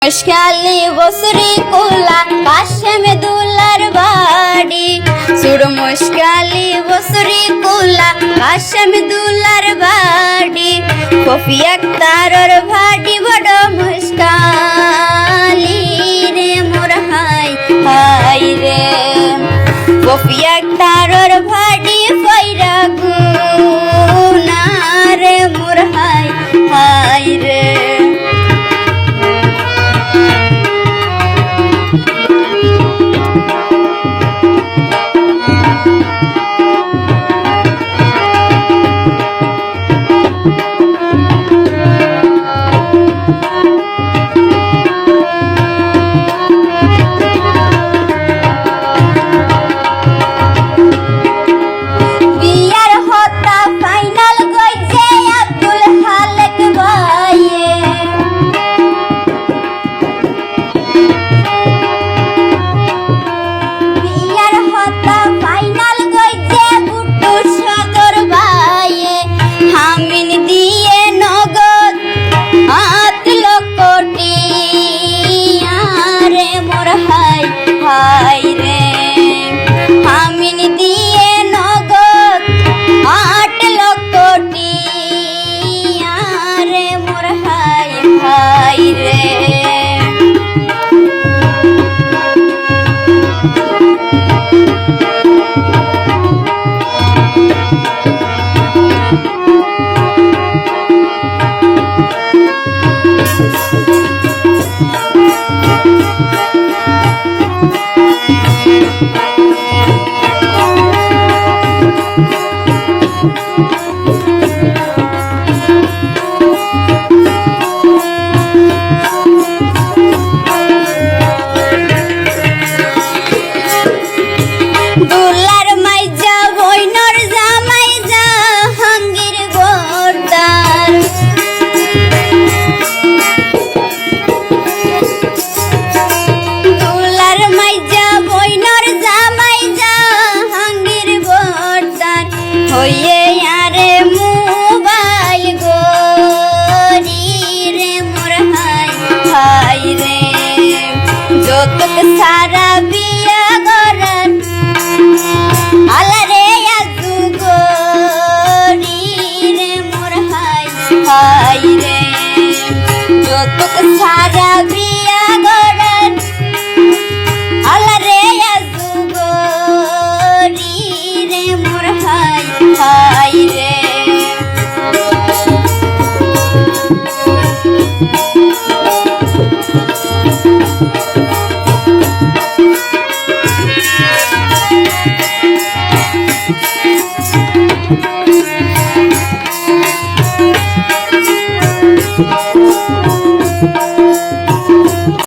মুশকালি বসরি কুলা কাশেম দুলার বাড়ি সুর মুশকালি বসরি কুলা কাশেম দুলার বাড়ি কফি আক্তারর ভাটি বড় মুশকালি রে মোর হাই হাই রে কফি আক্তারর ভাটি ফইরা গুনা রে মোর হাই হাই রে হাই রে আমিন দিয়ে নগদ 8 লক্ষ টিয়া রে মোর হাই হাই রে দুলার মাইজা বইনর জামাই জাহাঙ্গীর গোরদার দুলার মাইজা বইনর জামাই জাহাঙ্গীর গোরদার হইয়ে আরে মোবাইল গরি রে মোর হাই হাই রে যতক সারা বিয়া গরার আলারে আজু গরি রে মোর হাই হাই রে যতক সারা